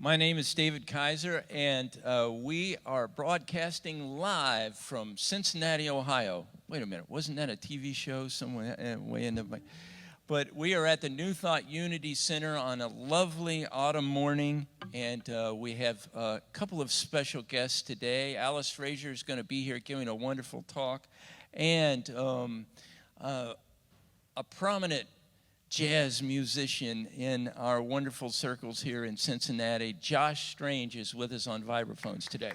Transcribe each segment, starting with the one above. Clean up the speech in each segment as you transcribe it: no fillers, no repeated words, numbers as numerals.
My name is David Kisor, and we are broadcasting live from Cincinnati, Ohio. Wait a minute, wasn't that a TV show somewhere way in the... But we are at the New Thought Unity Center on a lovely autumn morning, and we have a couple of special guests today. Alice Frazier is going to be here giving a wonderful talk, and a prominent jazz musician in our wonderful circles here in Cincinnati, Josh Strange, is with us on vibraphones today.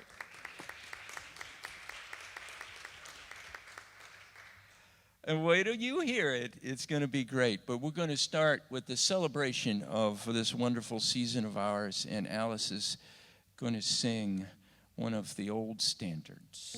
And wait till you hear it. It's going to be great. But we're going to start with the celebration of this wonderful season of ours, and Alice is going to sing one of the old standards.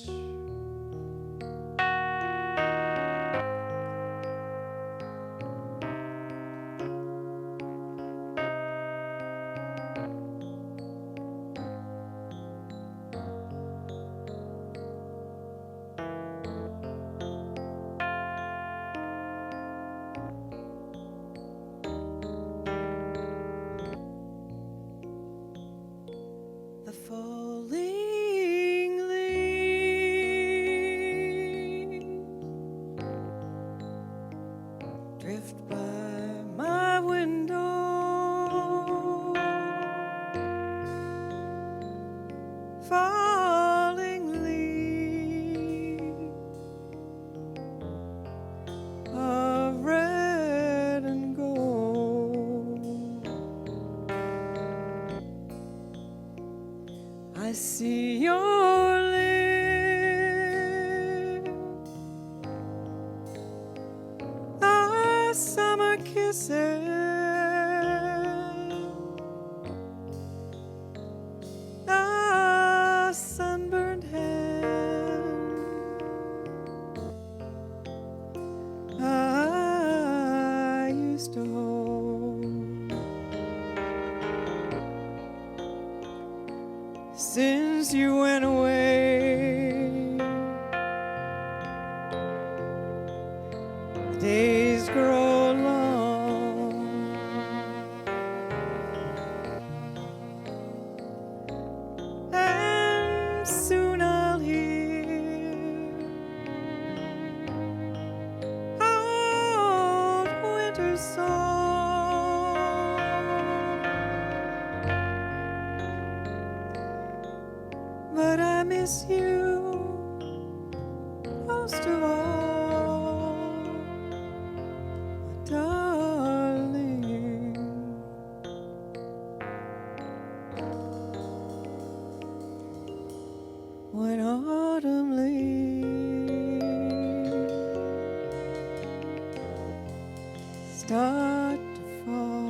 I see your lips, the summer kisses, the sunburned hand I used to hold. Since you went away, the days grow long, and soon I'll hear old winter song. But I miss you most of all, my darling. When autumn leaves start to fall,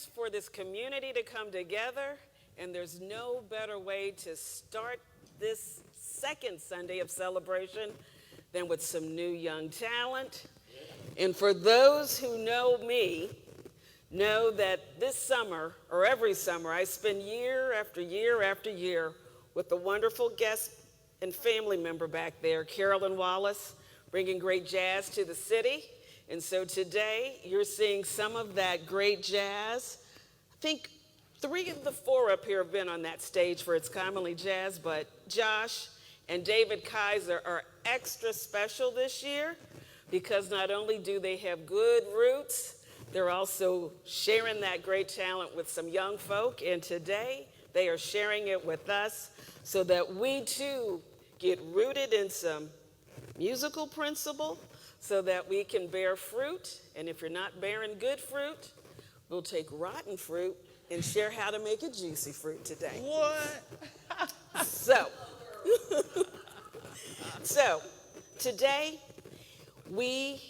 for this community to come together, and there's no better way to start this second Sunday of celebration than with some new young talent. And for those who know me, know that this summer, or every summer, I spend year after year after year with a wonderful guest and family member back there, Carolyn Wallace, bringing great jazz to the city. And so today, you're seeing some of that great jazz. I think 3 of the 4 up here have been on that stage for It's Commonly Jazz, but Josh and David Kisor are extra special this year because not only do they have good roots, they're also sharing that great talent with some young folk, and today they are sharing it with us so that we too get rooted in some musical principle so that we can bear fruit. And if you're not bearing good fruit, we'll take rotten fruit and share how to make a juicy fruit today. What? So today we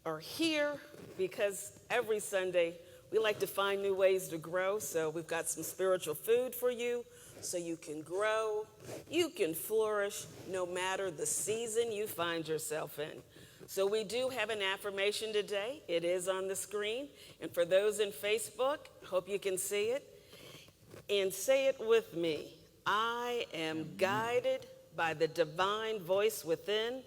are here because every Sunday we like to find new ways to grow. So we've got some spiritual food for you so you can grow, you can flourish no matter the season you find yourself in. So we do have an affirmation today. It is on the screen. And for those in Facebook, hope you can see it. And say it with me. I am guided by the divine voice within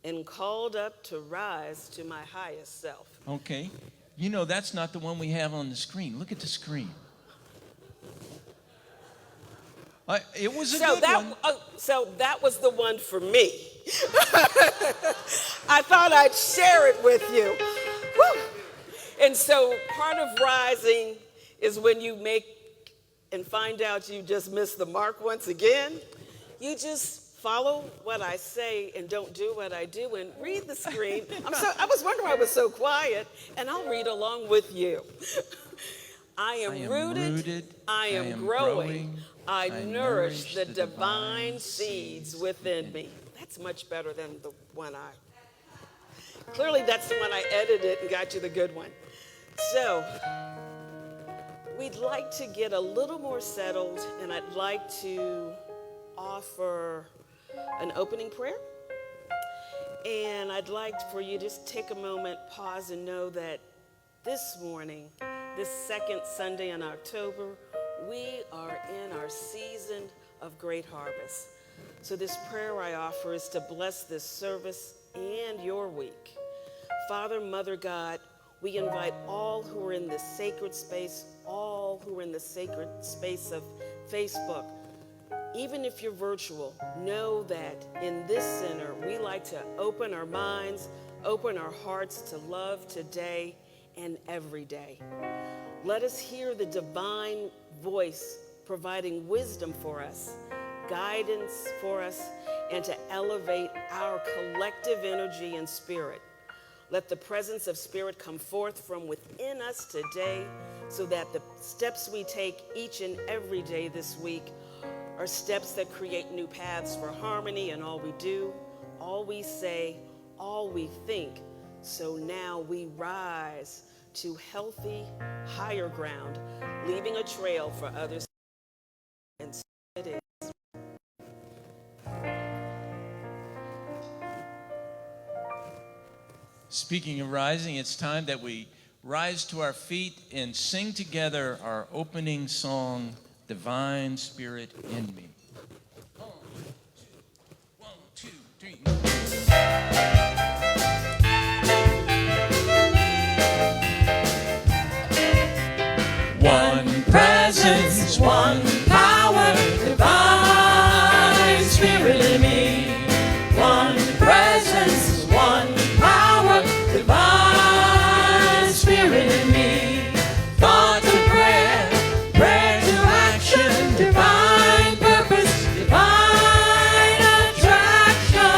and called up to rise to my highest self. Okay. You know, that's not the one we have on the screen. Look at the screen. It was a good one. So that was the one for me. I thought I'd share it with you. Woo. And so part of rising is when you make and find out you just missed the mark once again. You just follow what I say and don't do what I do and read the screen. I was wondering why I was so quiet, and I'll read along with you. I am rooted, I am growing, I nourish the divine seeds within me. That's much better than the one clearly that's the one I edited and got you the good one. So, we'd like to get a little more settled, and I'd like to offer an opening prayer. And I'd like for you to just take a moment, pause, and know that this morning, this second Sunday in October, we are in our season of great harvest. So this prayer I offer is to bless this service and your week. Father, Mother God, we invite all who are in the sacred space, all who are in the sacred space of Facebook, even if you're virtual, know that in this center, we like to open our minds, open our hearts to love today and every day. Let us hear the divine voice providing wisdom for us, guidance for us, and to elevate our collective energy and spirit. Let the presence of Spirit come forth from within us today so that the steps we take each and every day this week are steps that create new paths for harmony in all we do, all we say, all we think. So now we rise to healthy, higher ground, leaving a trail for others. And so it is. Speaking of rising, it's time that we rise to our feet and sing together our opening song, Divine Spirit in Me. 1, 2, 3. One presence, one power, divine spirit in me. One presence, one power, divine spirit in me. Thought to prayer, prayer to action, divine purpose, divine attraction.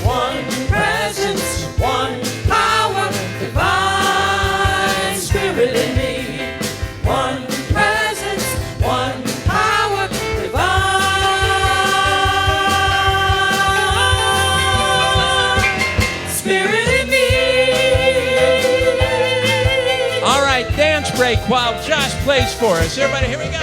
One presence, one power, divine spirit in me. One break while Josh plays for us. Everybody, here we go.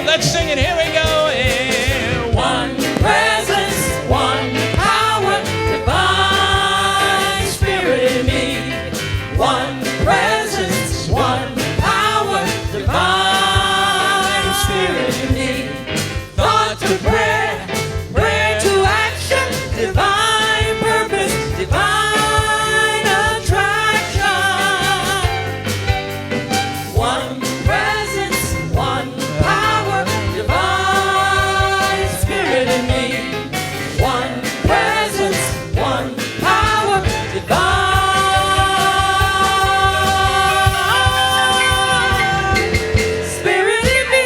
Let's sing it. Here we go. And one presence, one power, divine spirit in me. One presence, one power, divine spirit in me. Thought to prayer, prayer to action, divine purpose, divine attraction. One presence, one power, divine spirit in me. One presence, one power, divine spirit in me.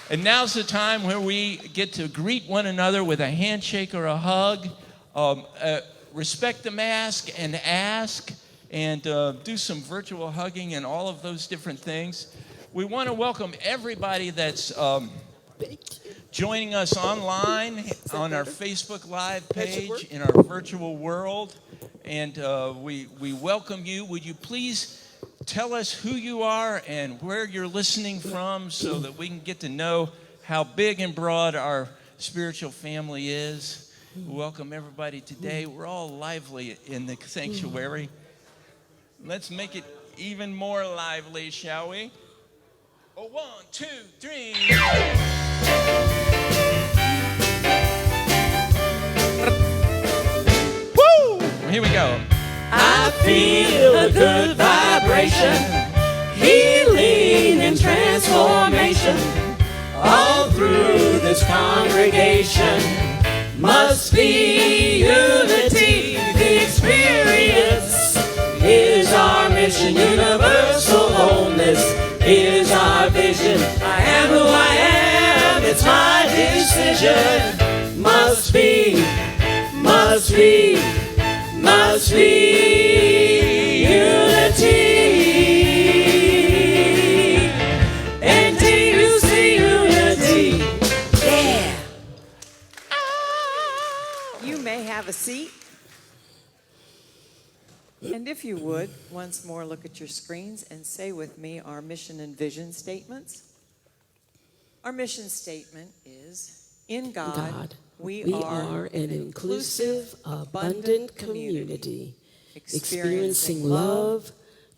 And now's the time where we get to greet one another with a handshake or a hug. Respect the mask and ask, and do some virtual hugging and all of those different things. We want to welcome everybody that's joining us online on our Facebook Live page in our virtual world. And we welcome you. Would you please tell us who you are and where you're listening from so that we can get to know how big and broad our spiritual family is. Welcome everybody today. We're all lively in the sanctuary. Let's make it even more lively, shall we? Oh, 1, 2, 3. Woo! Here we go. I feel a good vibration, healing and transformation all through this congregation. Must be unity, the experience is our mission. Universal wholeness is our vision. I am who I am, it's my decision. Must be unity. NTUC unity. Yeah. You may have a seat. And if you would, once more look at your screens and say with me our mission and vision statements. Our mission statement is, in God, we are an inclusive, abundant community, experiencing love,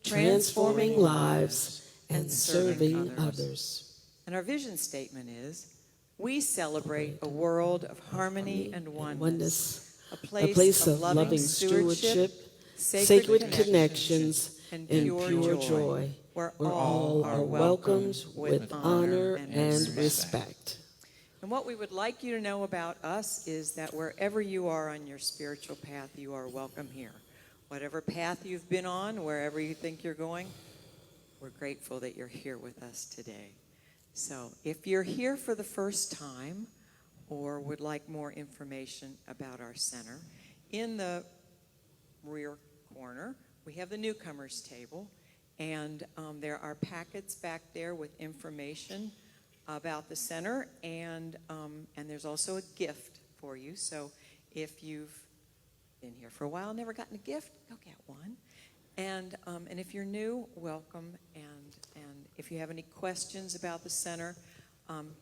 transforming lives, and serving others. And our vision statement is, we celebrate a world of harmony and oneness, a place of loving stewardship, sacred connections, and pure joy, where all are welcomed with honor and respect. And what we would like you to know about us is that wherever you are on your spiritual path, you are welcome here. Whatever path you've been on, wherever you think you're going, we're grateful that you're here with us today. So if you're here for the first time or would like more information about our center, in the rear corner, we have the newcomers table, and there are packets back there with information about the center, and there's also a gift for you. So if you've been here for a while, never gotten a gift, go get one. And if you're new, welcome. And if you have any questions about the center,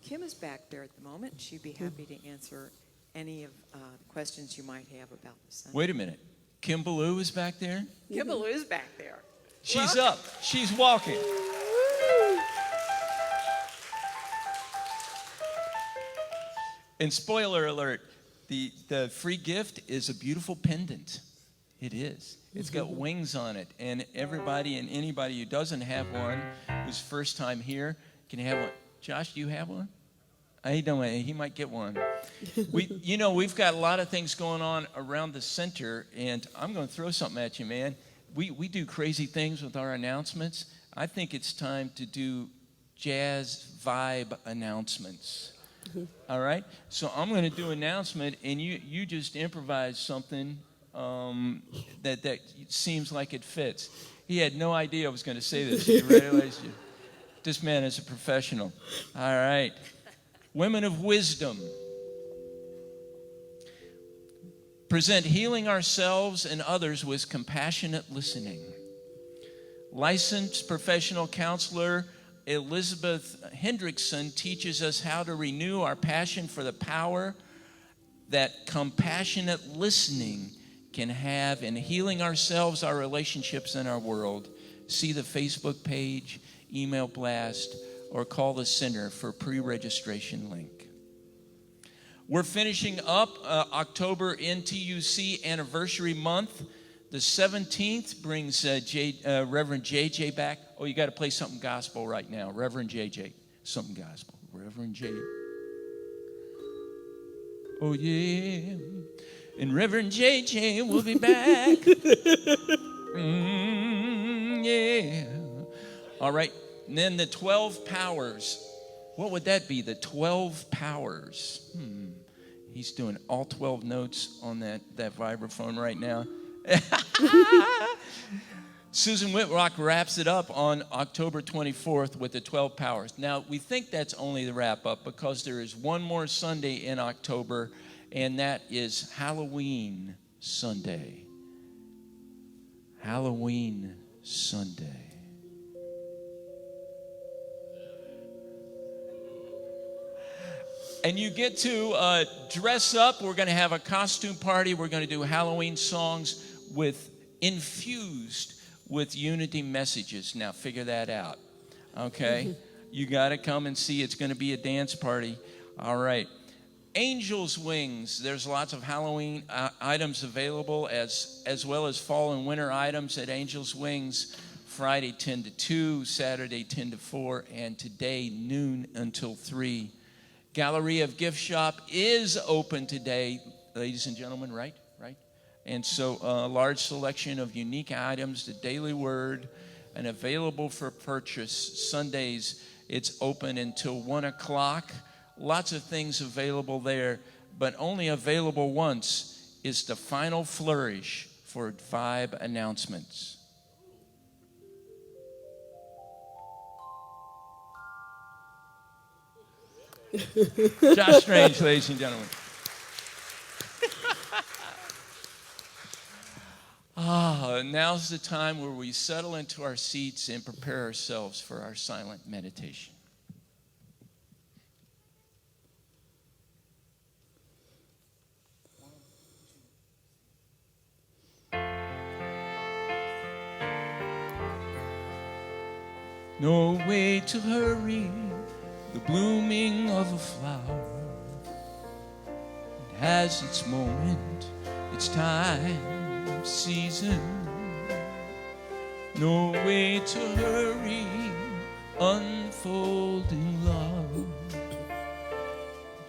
Kim is back there at the moment. She'd be happy to answer any of the questions you might have about the center. Wait a minute. Kim Ballou is back there? Kim Ballou is back there. She's up. She's walking. And spoiler alert, the free gift is a beautiful pendant. It is. It's got wings on it. And everybody and anybody who doesn't have one, who's first time here, can have one. Josh, do you have one? I don't know. He might get one. We've got a lot of things going on around the center, and I'm going to throw something at you, man. We do crazy things with our announcements. I think it's time to do jazz vibe announcements. All right? So I'm going to do an announcement, and you just improvise something that seems like it fits. He had no idea I was going to say this. You realize this man is a professional. All right. Women of wisdom. Present healing ourselves and others with compassionate listening. Licensed professional counselor Elizabeth Hendrickson teaches us how to renew our passion for the power that compassionate listening can have in healing ourselves, our relationships, and our world. See the Facebook page, email blast, or call the center for pre-registration link. We're finishing up October NTUC anniversary month. The 17th brings Reverend JJ back. Oh, you got to play something gospel right now. Reverend JJ, something gospel. Reverend J. Oh, yeah. And Reverend JJ will be back. Yeah. All right. And then the 12 powers. What would that be? The 12 powers. He's doing all 12 notes on that vibraphone right now. Susan Whitrock wraps it up on October 24th with the 12 powers. Now, we think that's only the wrap-up because there is one more Sunday in October, and that is Halloween Sunday. Halloween Sunday. And you get to dress up. We're going to have a costume party. We're going to do Halloween songs infused with unity messages. Now, figure that out, okay? You got to come and see. It's going to be a dance party. All right. Angel's Wings. There's lots of Halloween items available as well as fall and winter items at Angel's Wings. Friday 10 to 2, Saturday 10 to 4, and today noon until 3. Gallery of Gift Shop is open today, ladies and gentlemen, right? And so a large selection of unique items, the Daily Word, and available for purchase. Sundays, it's open until 1 o'clock. Lots of things available there, but only available once is the final flourish for vibe announcements. Josh Strange, ladies and gentlemen. Now's the time where we settle into our seats and prepare ourselves for our silent meditation. No way to hurry the blooming of a flower. It has its moment, its time, season. No way to hurry unfolding love.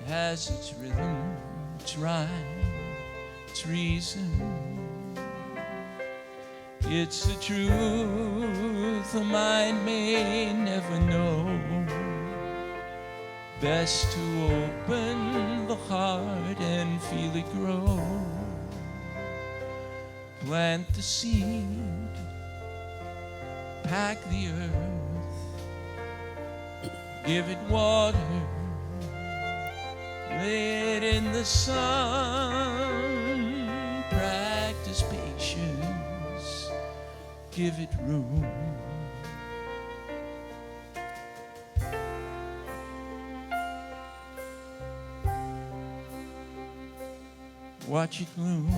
It has its rhythm, its rhyme, its reason. It's the truth a mind may never know. Best to open the heart and feel it grow. Plant the seed, pack the earth, give it water, lay it in the sun, practice patience, give it room. Watch it bloom.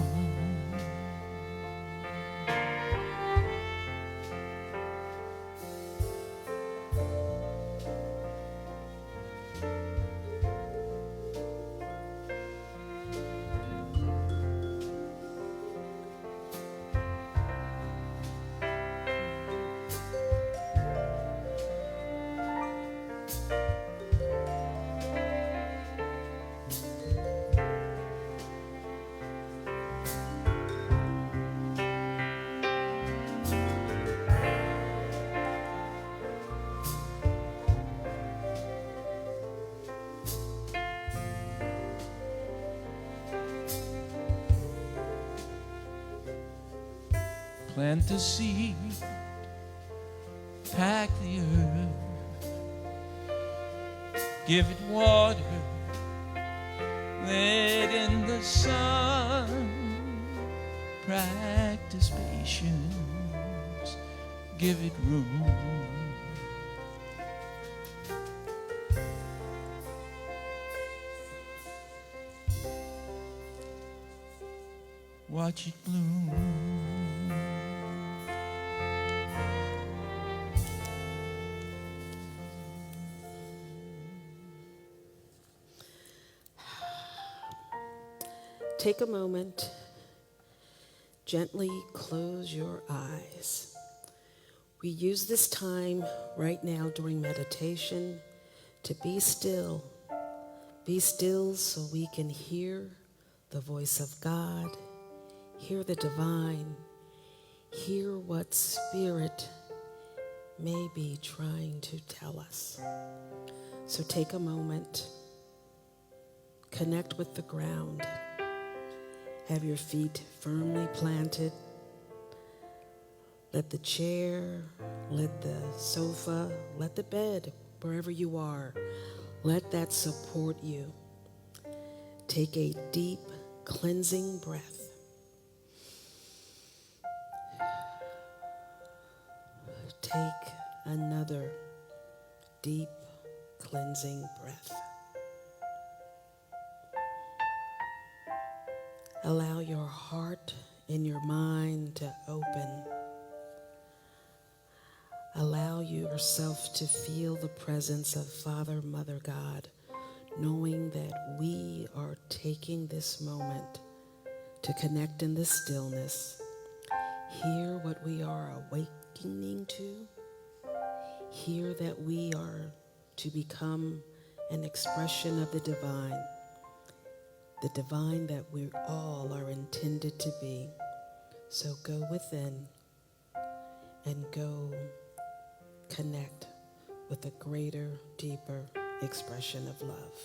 Plant the seed, pack the earth, give it water, let in the sun, practice patience, give it room. Watch it bloom. Take a moment, gently close your eyes. We use this time right now during meditation to be still. Be still so we can hear the voice of God, hear the divine, hear what Spirit may be trying to tell us. So take a moment, connect with the ground. Have your feet firmly planted. Let the chair, let the sofa, let the bed, wherever you are, let that support you. Take a deep, cleansing breath. Take another deep, cleansing breath. Allow your heart and your mind to open. Allow yourself to feel the presence of Father, Mother, God, knowing that we are taking this moment to connect in the stillness, hear what we are awakening to, hear that we are to become an expression of the divine that we all are intended to be. So go within and go connect with a greater, deeper expression of love.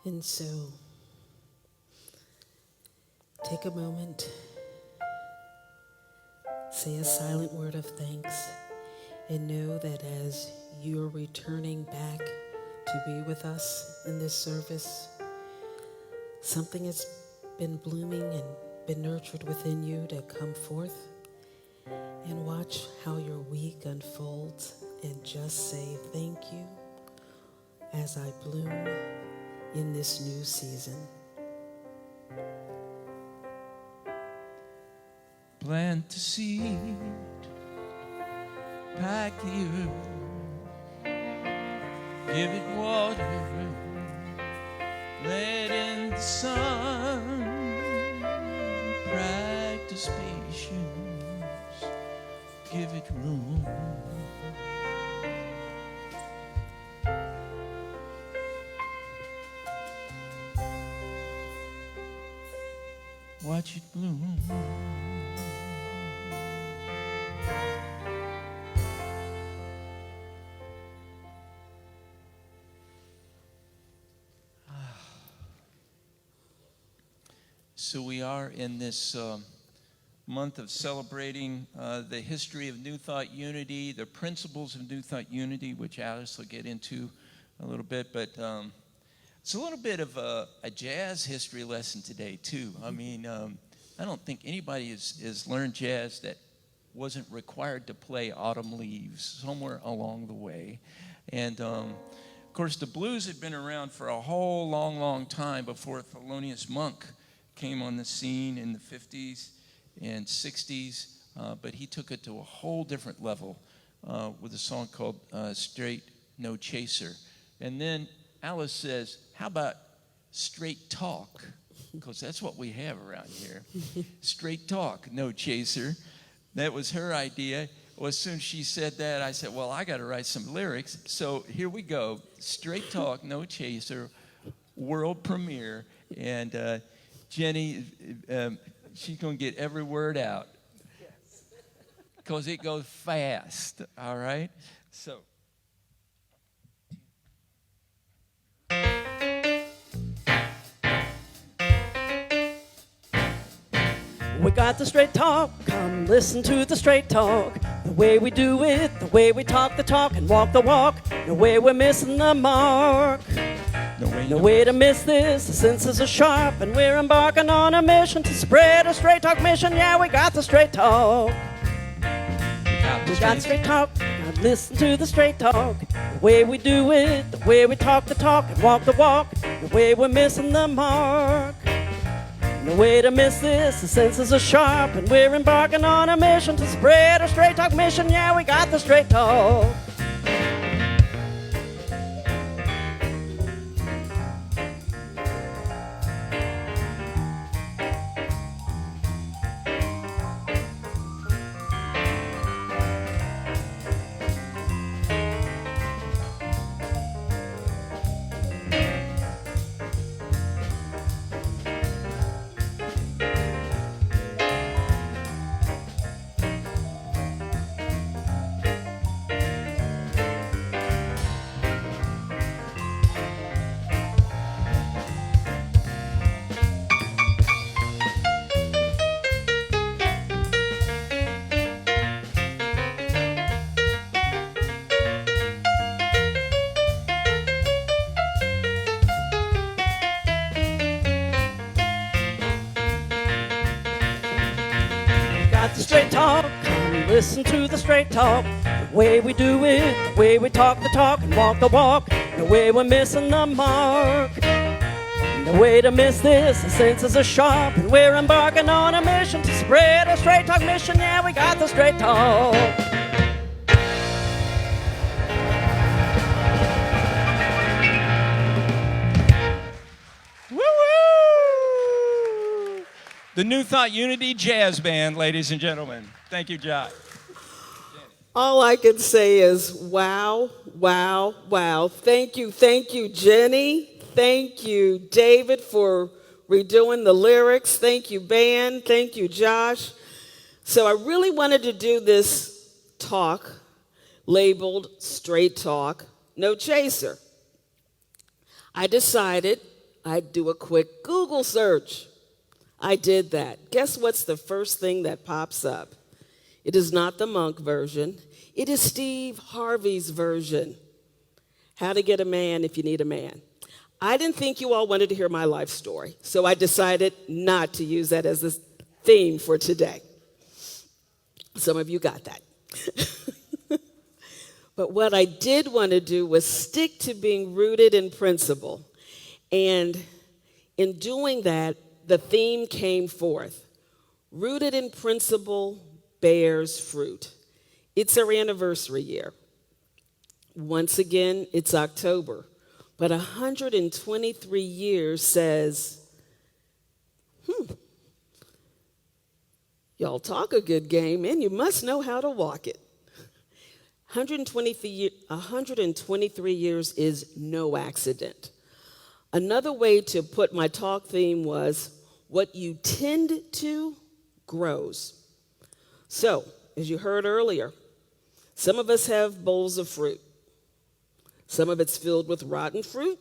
And so, take a moment, say a silent word of thanks, and know that as you're returning back to be with us in this service, something has been blooming and been nurtured within you to come forth, and watch how your week unfolds and just say thank you as I bloom in this new season. Plant the seed, pack the earth, give it water, let in the sun, practice patience, give it room. Watch it bloom. So we are in this month of celebrating the history of New Thought Unity, the principles of New Thought Unity, which Alice will get into a little bit. But it's a little bit of a jazz history lesson today, too. I mean, I don't think anybody has learned jazz that wasn't required to play Autumn Leaves somewhere along the way. And, of course, the blues had been around for a whole long time before Thelonious Monk came on the scene in the 50s and 60s, but he took it to a whole different level with a song called Straight No Chaser. And then Alice says, how about straight talk? Because that's what we have around here. Straight talk, no chaser. That was her idea. Well, as soon as she said that, I said, well, I got to write some lyrics. So here we go. Straight talk, no chaser, world premiere. And Jenny, she's going to get every word out because it goes fast, all right? So. We got the straight talk, come listen to the straight talk. The way we do it, the way we talk the talk and walk the walk. No way we're missing the mark. No way to miss this, the senses are sharp and we're embarking on a mission to spread a straight talk mission. Yeah, we got the straight talk. We got straight talk, now listen to the straight talk. The way we do it, the way we talk the talk and walk the walk. No way we're missing the mark. No way to miss this, the senses are sharp and we're embarking on a mission to spread a straight talk mission. Yeah, we got the straight talk. The straight talk, come listen to the straight talk. The way we do it, the way we talk the talk and walk the walk. No way we're missing the mark. No way to miss this, the senses are sharp and we're embarking on a mission to spread a straight talk mission. Yeah, we got the straight talk. The New Thought Unity Jazz Band, ladies and gentlemen. Thank you, Jock. All I can say is wow, wow, wow. Thank you, Jenny. Thank you, David, for redoing the lyrics. Thank you, band. Thank you, Josh. So I really wanted to do this talk labeled Straight Talk, No Chaser. I decided I'd do a quick Google search. I did that. Guess what's the first thing that pops up? It is not the Monk version. It is Steve Harvey's version. How to get a man if you need a man. I didn't think you all wanted to hear my life story, so I decided not to use that as the theme for today. Some of you got that. But what I did want to do was stick to being rooted in principle. And in doing that, the theme came forth. Rooted in principle bears fruit. It's our anniversary year. Once again, it's October. But 123 years says, y'all talk a good game, and you must know how to walk it. 123 years is no accident. Another way to put my talk theme was, what you tend to grows. So, as you heard earlier, some of us have bowls of fruit. Some of it's filled with rotten fruit.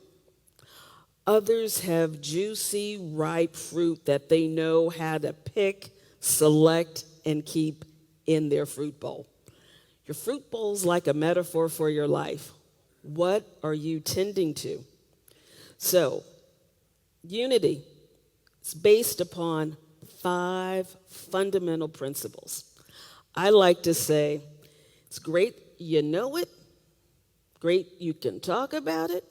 Others have juicy, ripe fruit that they know how to pick, select, and keep in their fruit bowl. Your fruit bowl is like a metaphor for your life. What are you tending to? So, unity is based upon 5 fundamental principles. I like to say, it's great you know it, great you can talk about it,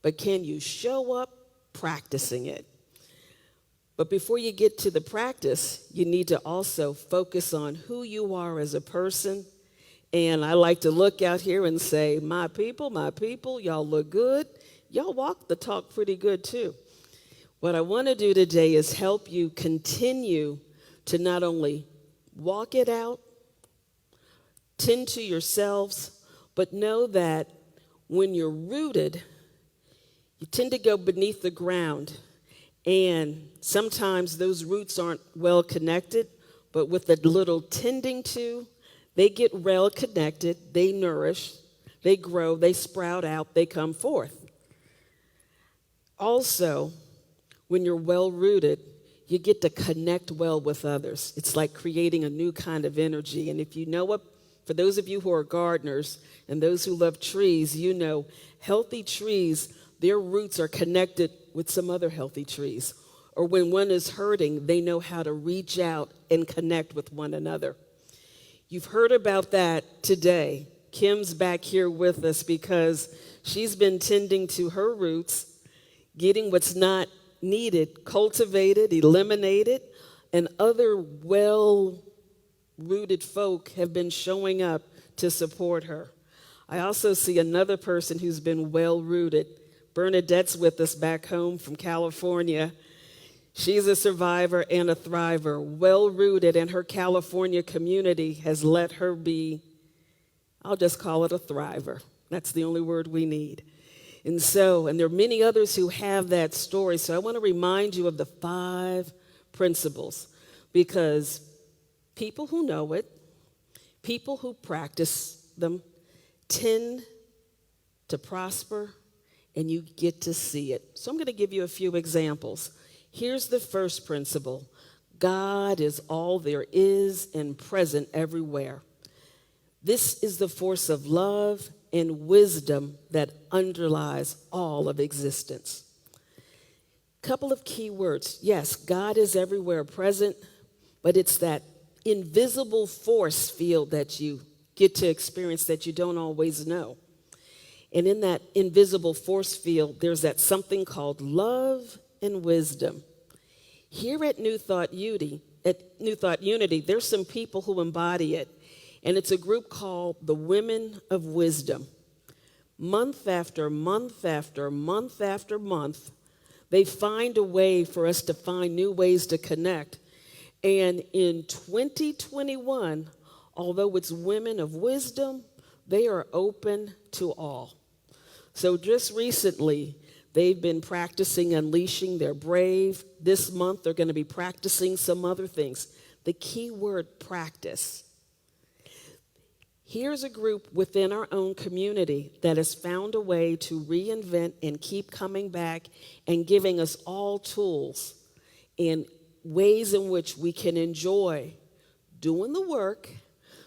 but can you show up practicing it? But before you get to the practice, you need to also focus on who you are as a person. And I like to look out here and say, my people, y'all look good. Y'all walk the talk pretty good too. What I want to do today is help you continue to not only walk it out, tend to yourselves, but know that when you're rooted, you tend to go beneath the ground. And sometimes those roots aren't well connected, but with a little tending to, they get well connected, they nourish, they grow, they sprout out, they come forth. Also, when you're well rooted, you get to connect well with others. It's like creating a new kind of energy. And if you know what, for those of you who are gardeners and those who love trees, you know healthy trees, their roots are connected with some other healthy trees. Or when one is hurting, they know how to reach out and connect with one another. You've heard about that today. Kim's back here with us because she's been tending to her roots, getting what's not needed, cultivated, eliminated, and other well-rooted folk have been showing up to support her. I also see another person who's been well-rooted. Bernadette's with us back home from California. She's a survivor and a thriver, well-rooted, and her California community has let her be, I'll just call it a thriver. That's the only word we need. And there are many others who have that story. So I want to remind you of the 5 principles, because people who know it, people who practice them, tend to prosper, and you get to see it. So I'm going to give you a few examples. Here's the first principle. God is all there is and present everywhere. This is the force of love and wisdom that underlies all of existence. Couple of key words. Yes, God is everywhere present, but it's that invisible force field that you get to experience that you don't always know. And in that invisible force field, there's that something called love and wisdom. Here at New Thought Unity, there's some people who embody it, and it's a group called the Women of Wisdom. Month after month after month after month, they find a way for us to find new ways to connect. And in 2021, although it's Women of Wisdom, they are open to all. So just recently, they've been practicing unleashing their brave. This month, they're going to be practicing some other things. The key word, practice. Here's a group within our own community that has found a way to reinvent and keep coming back and giving us all tools and ways in which we can enjoy doing the work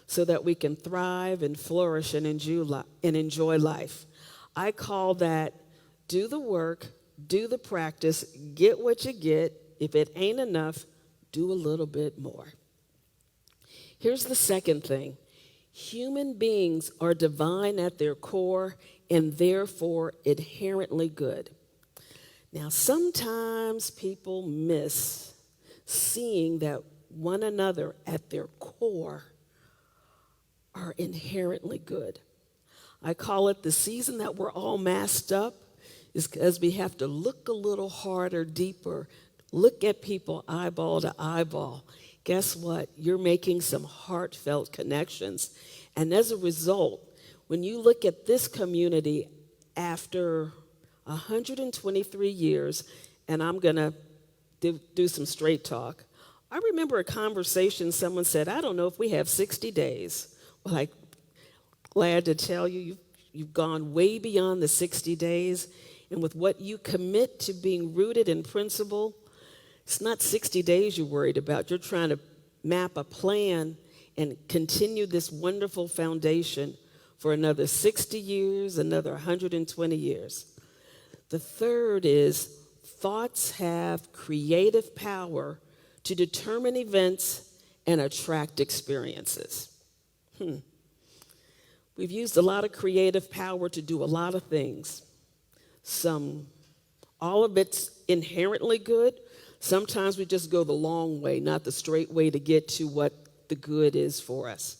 so that we can thrive and flourish and enjoy life. I call that do the work, do the practice, get what you get. If it ain't enough, do a little bit more. Here's the second thing. Human beings are divine at their core and therefore inherently good. Now, sometimes people miss seeing that one another at their core are inherently good. I call it the season that we're all masked up is because we have to look a little harder, deeper, look at people eyeball to eyeball. Guess what? You're making some heartfelt connections. And as a result, when you look at this community after 123 years, and I'm going to do some straight talk, I remember a conversation someone said, I don't know if we have 60 days. Well, I'm glad to tell you, you've gone way beyond the 60 days. And with what you commit to being rooted in principle, it's not 60 days you're worried about. You're trying to map a plan and continue this wonderful foundation for another 60 years, another 120 years. The third is thoughts have creative power to determine events and attract experiences. We've used a lot of creative power to do a lot of things. All of it's inherently good. Sometimes we just go the long way, not the straight way to get to what the good is for us.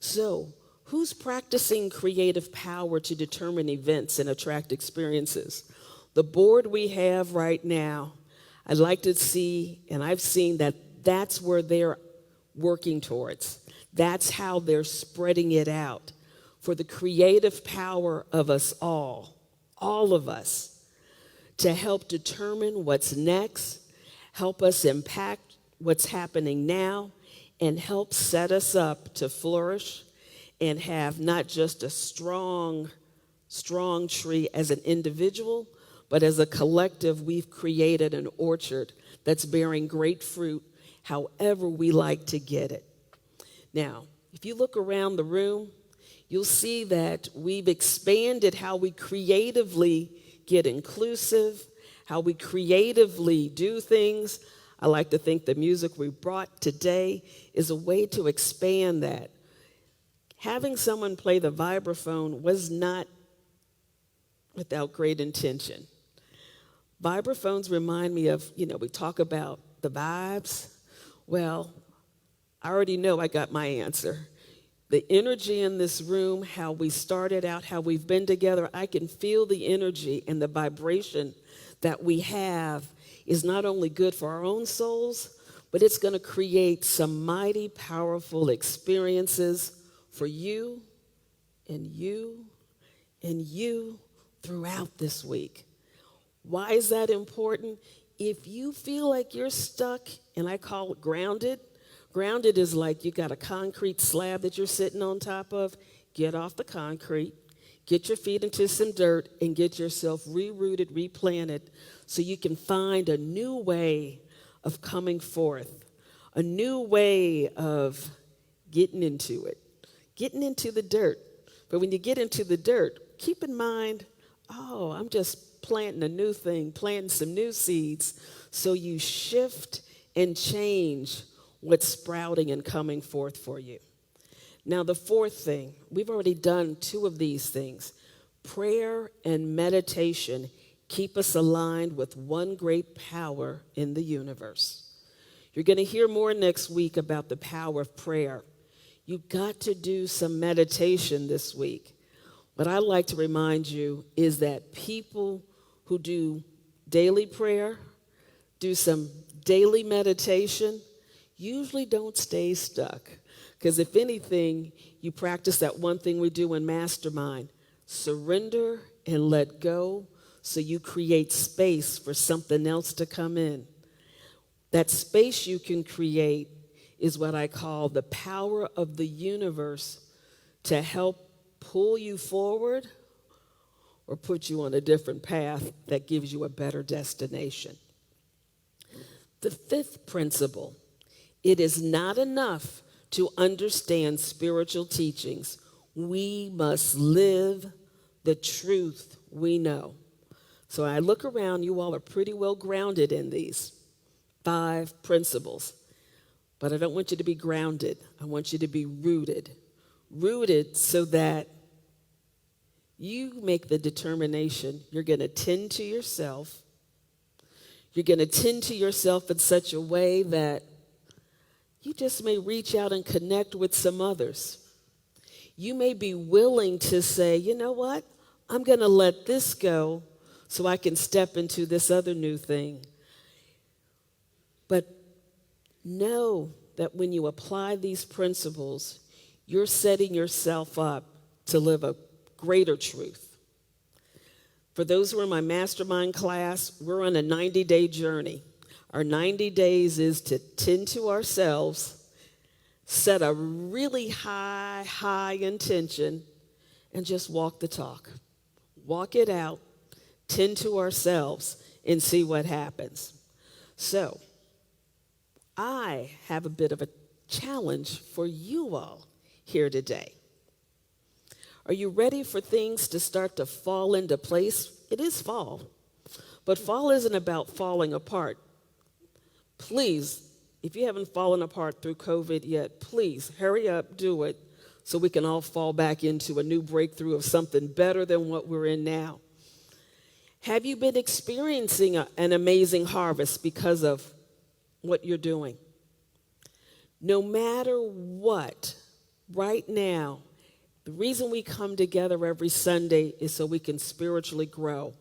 So, who's practicing creative power to determine events and attract experiences? The board we have right now, I'd like to see, and I've seen that that's where they're working towards. That's how they're spreading it out for the creative power of us all of us, to help determine what's next, help us impact what's happening now, and help set us up to flourish and have not just a strong tree as an individual, but as a collective, we've created an orchard that's bearing great fruit however we like to get it. Now, if you look around the room, you'll see that we've expanded how we creatively get inclusive, how we creatively do things. I like to think the music we brought today is a way to expand that. Having someone play the vibraphone was not without great intention. Vibraphones remind me of, we talk about the vibes. Well, I already know I got my answer. The energy in this room, how we started out, how we've been together, I can feel the energy and the vibration that we have is not only good for our own souls, but it's going to create some mighty, powerful experiences for you and you and you throughout this week. Why is that important? If you feel like you're stuck, and I call it grounded is like you got a concrete slab that you're sitting on top of. Get off the concrete, get your feet into some dirt, and get yourself rerouted, replanted, so you can find a new way of coming forth, a new way of getting into it, getting into the dirt. But when you get into the dirt, keep in mind, I'm just planting a new thing, planting some new seeds, so you shift and change what's sprouting and coming forth for you. Now, the fourth thing, we've already done two of these things. Prayer and meditation keep us aligned with one great power in the universe. You're going to hear more next week about the power of prayer. You've got to do some meditation this week. What I'd like to remind you is that people who do daily prayer, do some daily meditation, usually don't stay stuck. Because if anything, you practice that one thing we do in Mastermind, surrender and let go, so you create space for something else to come in. That space you can create is what I call the power of the universe to help pull you forward or put you on a different path that gives you a better destination. The fifth principle, it is not enough to understand spiritual teachings. We must live the truth we know. So I look around, you all are pretty well grounded in these 5 principles. But I don't want you to be grounded. I want you to be rooted. rooted so that you make the determination you're going to tend to yourself. You're going to tend to yourself in such a way that you just may reach out and connect with some others. You may be willing to say, you know what? I'm going to let this go so I can step into this other new thing. But know that when you apply these principles, you're setting yourself up to live a greater truth. For those who are in my mastermind class, we're on a 90-day journey. Our 90 days is to tend to ourselves, set a really high intention, and just walk the talk. Walk it out, tend to ourselves, and see what happens. So, I have a bit of a challenge for you all here today. Are you ready for things to start to fall into place? It is fall, but fall isn't about falling apart. Please, if you haven't fallen apart through COVID yet, please hurry up, do it, so we can all fall back into a new breakthrough of something better than what we're in now. Have you been experiencing an amazing harvest because of what you're doing? No matter what, right now, the reason we come together every Sunday is so we can spiritually grow,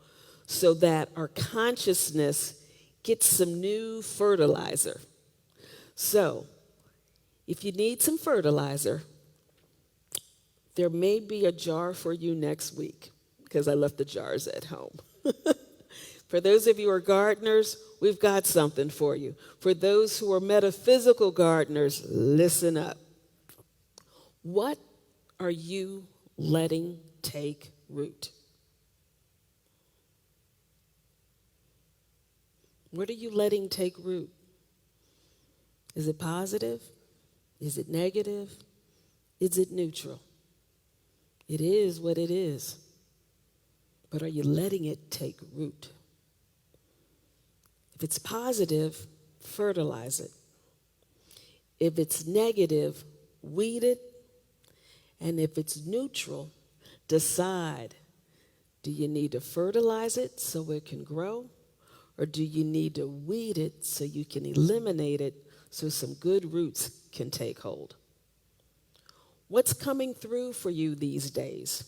so that our consciousness gets some new fertilizer. So, if you need some fertilizer, there may be a jar for you next week, because I left the jars at home. For those of you who are gardeners, we've got something for you. For those who are metaphysical gardeners, listen up. What are you letting take root? What are you letting take root? Is it positive? Is it negative? Is it neutral? It is what it is. But are you letting it take root? If it's positive, fertilize it. If it's negative, weed it. And if it's neutral, decide, do you need to fertilize it so it can grow? Or do you need to weed it so you can eliminate it so some good roots can take hold? What's coming through for you these days?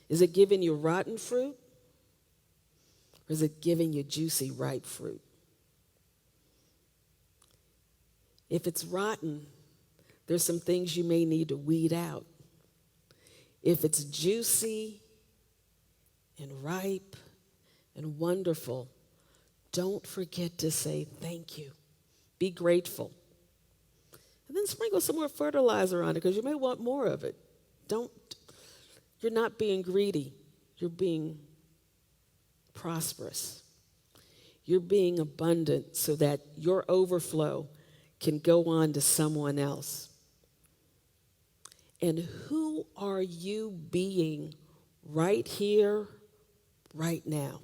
Is it giving you rotten fruit? Or is it giving you juicy, ripe fruit? If it's rotten, there's some things you may need to weed out. If it's juicy and ripe and wonderful, don't forget to say thank you. Be grateful. And then sprinkle some more fertilizer on it, because you may want more of it. You're not being greedy. You're being prosperous. You're being abundant so that your overflow can go on to someone else. And who are you being right here, right now?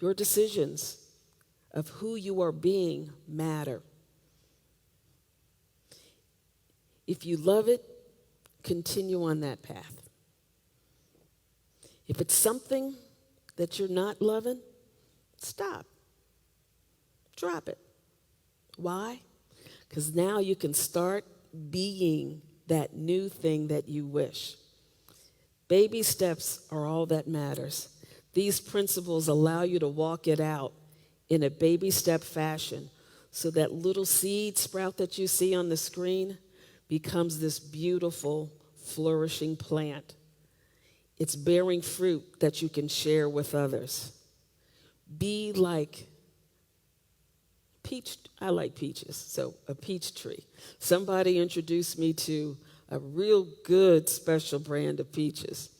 Your decisions of who you are being matter. If you love it, continue on that path. If it's something that you're not loving, stop. Drop it. Why? Because now you can start being that new thing that you wish. Baby steps are all that matters. These principles allow you to walk it out in a baby step fashion, so that little seed sprout that you see on the screen becomes this beautiful, flourishing plant. It's bearing fruit that you can share with others. Be like peach. I like peaches, so a peach tree. Somebody introduced me to a real good special brand of peaches.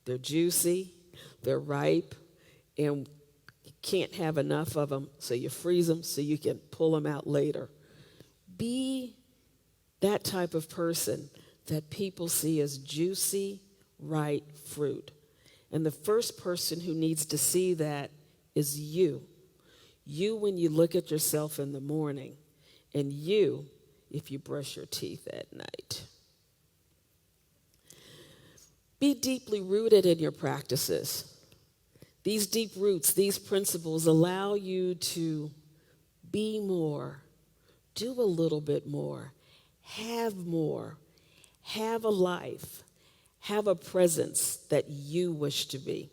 They're juicy, they're ripe, and you can't have enough of them, so you freeze them so you can pull them out later. Be that type of person that people see as juicy, ripe fruit. And the first person who needs to see that is you. You when you look at yourself in the morning, and you if you brush your teeth at night. Be deeply rooted in your practices. These deep roots, these principles allow you to be more, do a little bit more, have a life, have a presence that you wish to be.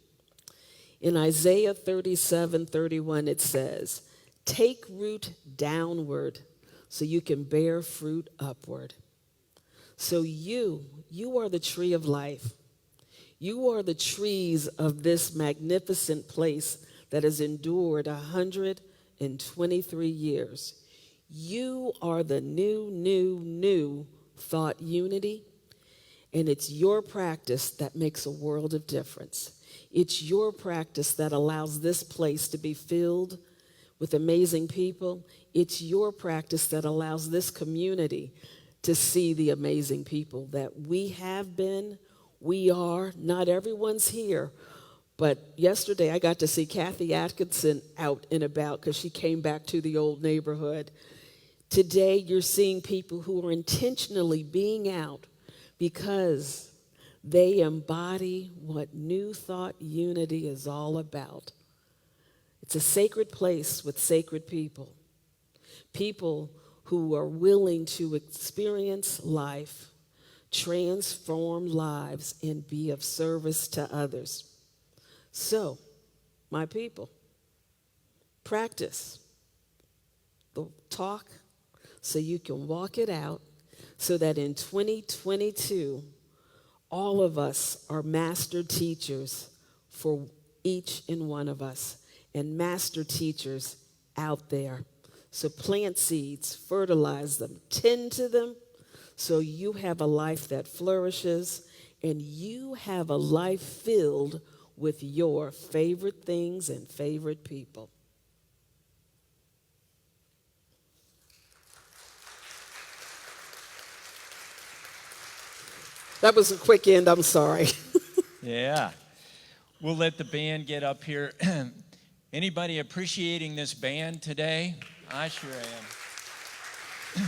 In Isaiah 37:31, it says, take root downward so you can bear fruit upward. So you are the tree of life. You are the trees of this magnificent place that has endured 123 years. You are the new thought unity, and it's your practice that makes a world of difference. It's your practice that allows this place to be filled with amazing people. It's your practice that allows this community to see the amazing people that we have been, we are. Not everyone's here, but yesterday I got to see Kathy Atkinson out and about because she came back to the old neighborhood. Today you're seeing people who are intentionally being out because they embody what New Thought Unity is all about. It's a sacred place with sacred people. People who are willing to experience life, transform lives, and be of service to others. So, my people, practice the talk so you can walk it out, so that in 2022, all of us are master teachers for each and one of us, and master teachers out there. So plant seeds, fertilize them, tend to them, so you have a life that flourishes, and you have a life filled with your favorite things and favorite people. That was a quick end, I'm sorry. Yeah. We'll let the band get up here. Anybody appreciating this band today? I sure am.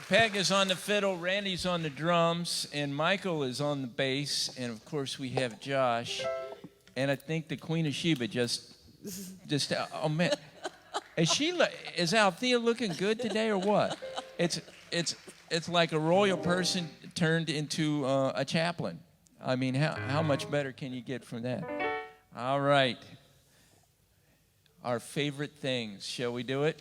Peg is on the fiddle, Randy's on the drums, and Michael is on the bass, and of course we have Josh. And I think the Queen of Sheba just oh man. Is Althea looking good today or what? It's like a royal person turned into a chaplain. I mean, how much better can you get from that? All right. Our favorite things. Shall we do it?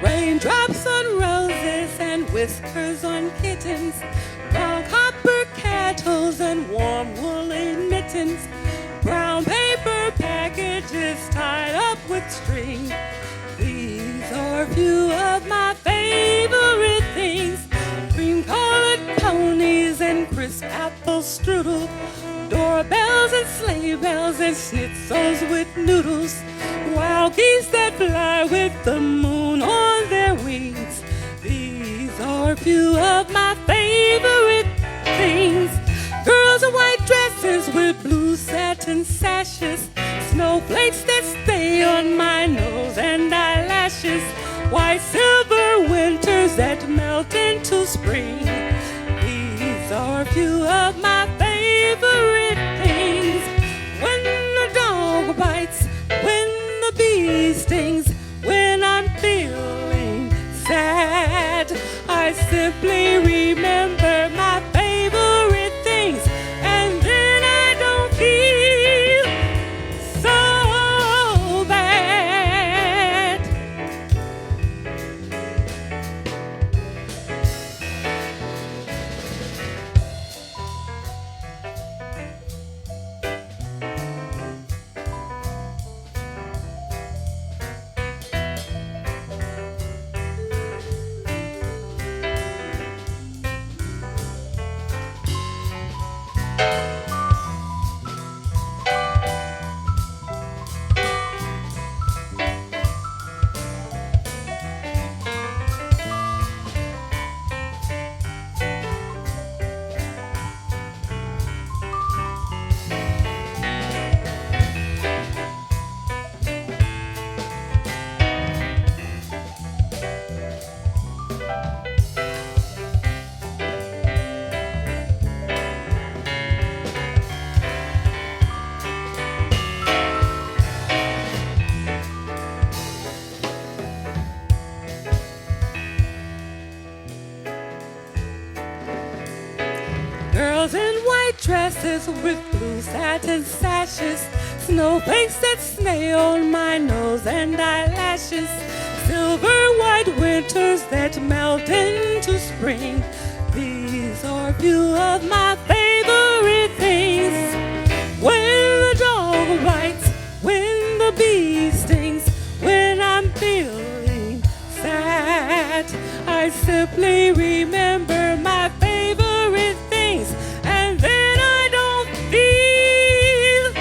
Raindrops on roses and whiskers on kittens, brown copper kettles and warm woolen mittens, brown paper packages tied up with string. These are a few of my favorite things: cream-colored ponies and crisp apple strudel, doorbells and sleigh bells and schnitzels with noodles, wild geese that fly with the moon on their wings. These are a few of my favorite things: girls in white dresses with blue satin sashes, snowflakes that stay on my nose and eyelashes, white silver winters that melt into spring. These are a few of my favorite things: when the dog bites, when the bee stings, when I'm feeling sad, I simply remember my favorite things, and then I don't feel so bad. dresses with blue satin sashes, snowflakes that snail on my nose and eyelashes, silver white winters that melt into spring. These are a few of my favorite things. When the dog bites, when the bee stings, when I'm feeling sad, I simply remember my favorite things, and then I don't feel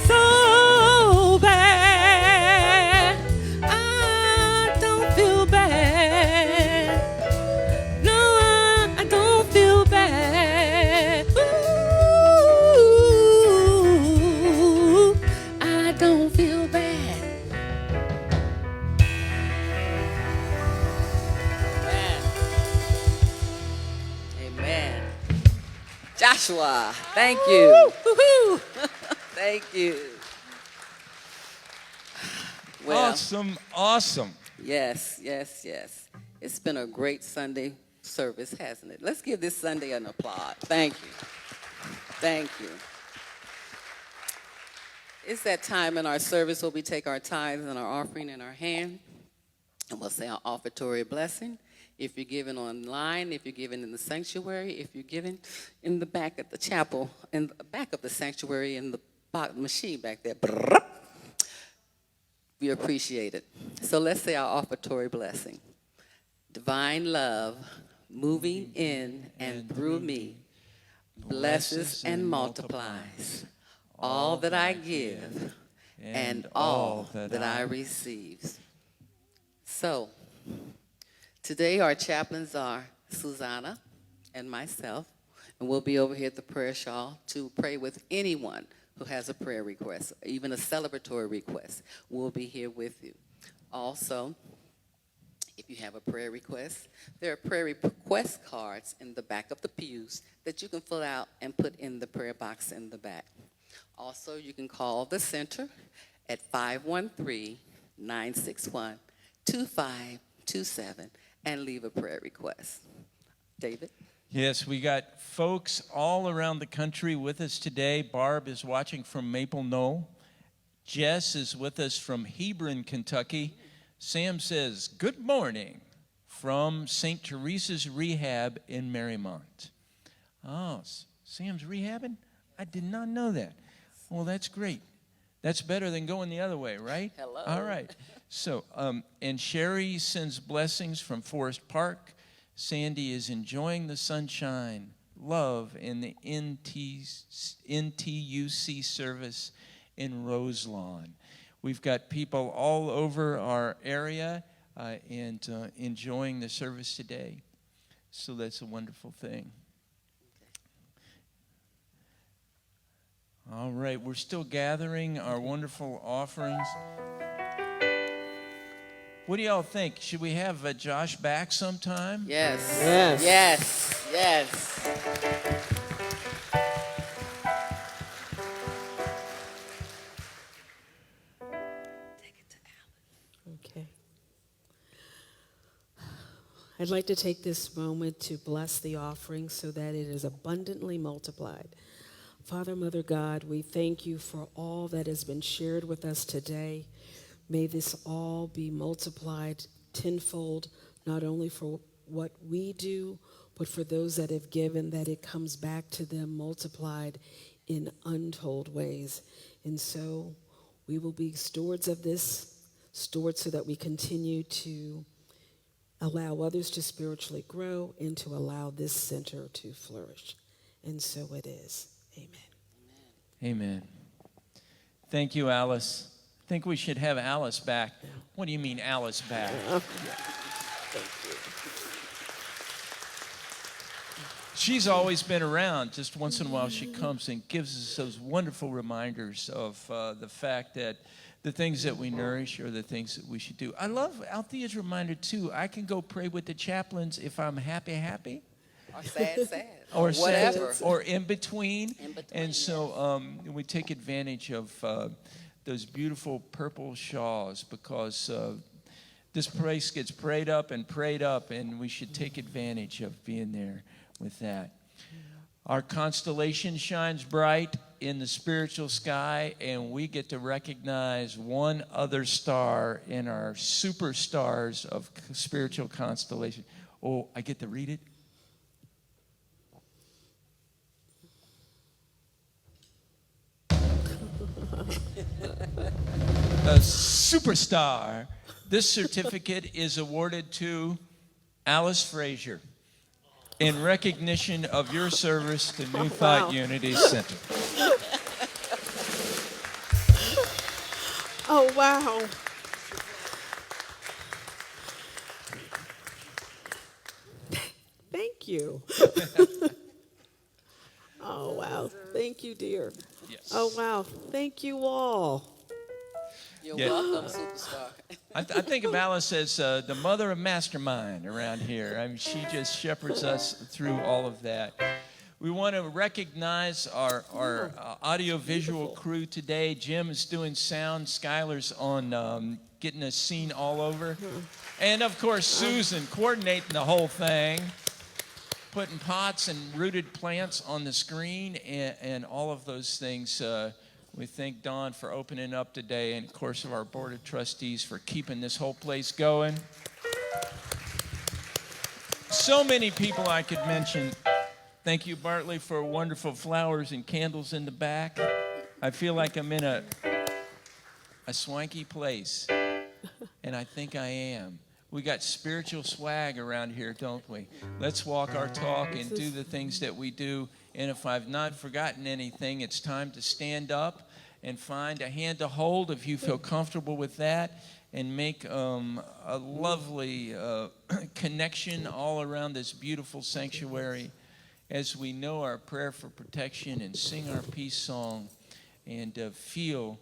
so bad. I don't feel bad. No, I don't feel bad. Ooh, I don't feel bad. Amen. Joshua, thank you. Woo-hoo. Thank you. Well, Awesome. yes. It's been a great Sunday service, hasn't it? Let's give this Sunday an applaud. Thank you. It's that time in our service where we take our tithes and our offering in our hand, and we'll say our offertory blessing. If you're giving online, if you're giving in the sanctuary, if you're giving in the back of the chapel, in the back of the sanctuary, in the machine back there, we appreciate it. So let's say our offertory blessing. Divine love moving in and through me blesses and multiplies all that I give and all that I receive. So today our chaplains are Susanna and myself, and we'll be over here at the prayer shawl to pray with anyone who has a prayer request, even a celebratory request. We'll be here with you. Also, if you have a prayer request, there are prayer request cards in the back of the pews that you can fill out and put in the prayer box in the back. Also, you can call the center at 513-961-2527 and leave a prayer request. David? Yes, we got folks all around the country with us today. Barb is watching from Maple Knoll. Jess is with us from Hebron, Kentucky. Sam says, good morning from St. Teresa's Rehab in Marymount. Oh, Sam's rehabbing? I did not know that. Well, that's great. That's better than going the other way, right? Hello. All right. So, and Sherry sends blessings from Forest Park. Sandy is enjoying the sunshine, love in the NTUC service in Roselawn. We've got people all over our area and enjoying the service today. So that's a wonderful thing. All right, we're still gathering our wonderful offerings. What do y'all think? Should we have Josh back sometime? Yes. Okay. I'd like to take this moment to bless the offering so that it is abundantly multiplied. Father, Mother God, we thank you for all that has been shared with us today. May this all be multiplied tenfold, not only for what we do, but for those that have given, that it comes back to them multiplied in untold ways. And so we will be stewards of this, stewards so that we continue to allow others to spiritually grow and to allow this center to flourish. And so it is. Amen. Amen. Thank you, Alice. I think we should have Alice back. What do you mean, Alice back? Thank you. She's always been around. Just once in a while she comes and gives us those wonderful reminders of the fact that the things that we nourish are the things that we should do. I love Althea's reminder, too. I can go pray with the chaplains if I'm happy. Or sad. Or whatever. Or in between. And so yes. we take advantage of those beautiful purple shawls because this place gets prayed up, and we should take advantage of being there with that. Our constellation shines bright in the spiritual sky, and we get to recognize one other star in our superstars of spiritual constellation. Oh, I get to read it? A superstar. This certificate is awarded to Alice Frazier in recognition of your service to New Thought Unity Center. Oh, wow. Thank you. Oh, wow. Thank you, dear. Yes. Oh, wow. Thank you all. You're Yeah. welcome, superstar. I think of Alice as the mother of mastermind around here. I mean, she just shepherds us through all of that. We want to recognize our audio-visual crew today. Jim is doing sound. Skylar's on getting a scene all over. And, of course, Susan coordinating the whole thing, putting pots and rooted plants on the screen and all of those things. We thank Don for opening up today, and of course our Board of Trustees for keeping this whole place going. So many people I could mention. Thank you, Bartley, for wonderful flowers and candles in the back. I feel like I'm in a swanky place, and I think I am. We got spiritual swag around here, don't we? Let's walk our talk and do the things that we do. And if I've not forgotten anything, it's time to stand up and find a hand to hold if you feel comfortable with that, and make a lovely connection all around this beautiful sanctuary as we know our prayer for protection and sing our peace song and feel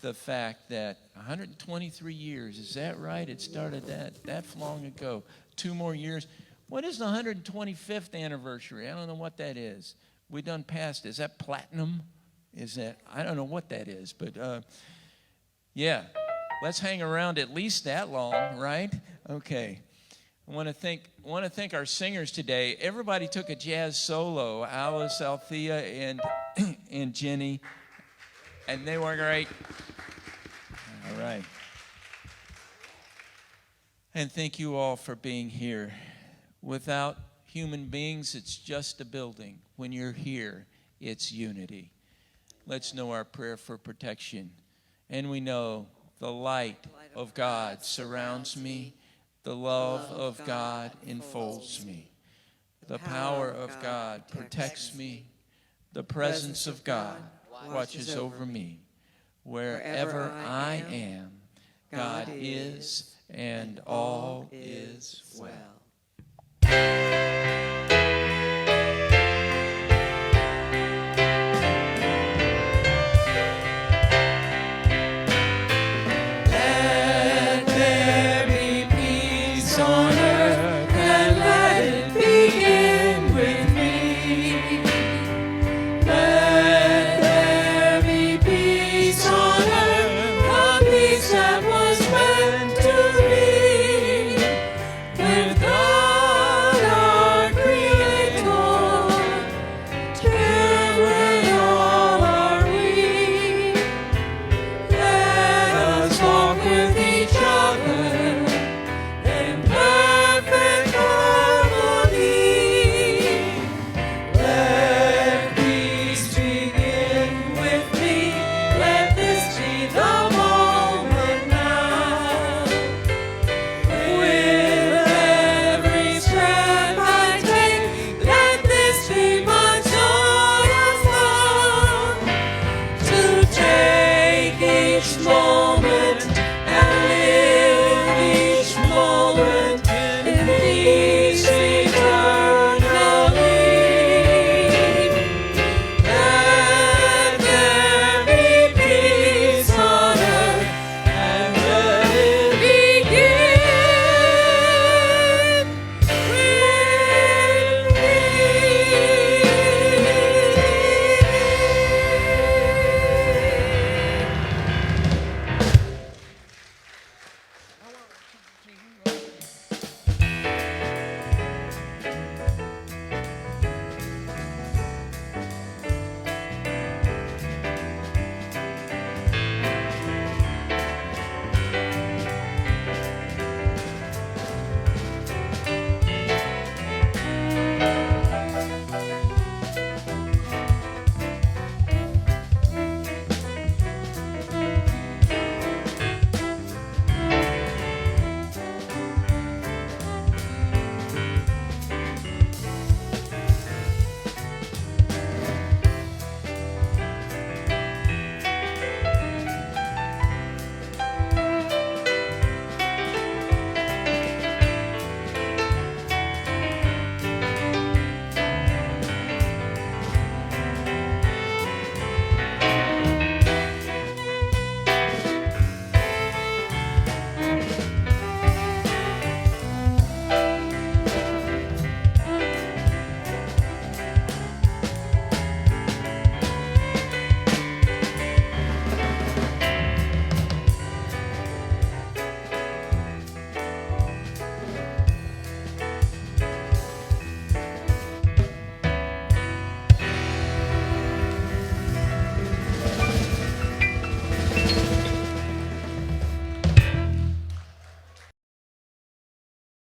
the fact that 123 years, is that right? It started that long ago. 2 more years. What is the 125th anniversary? I don't know what that is. We done passed. Is that platinum? Is that, I don't know what that is, but yeah, let's hang around at least that long, right? Okay. I want to thank our singers today. Everybody took a jazz solo. Alice, Althea, and Jenny, and they were great. All right. And thank you all for being here. Without human beings, it's just a building. When you're here, it's unity. Let's know our prayer for protection. And we know the light of God surrounds me. The love of God enfolds me. The power of God protects me. The presence of God watches over me. Wherever I am, God is, and all is well.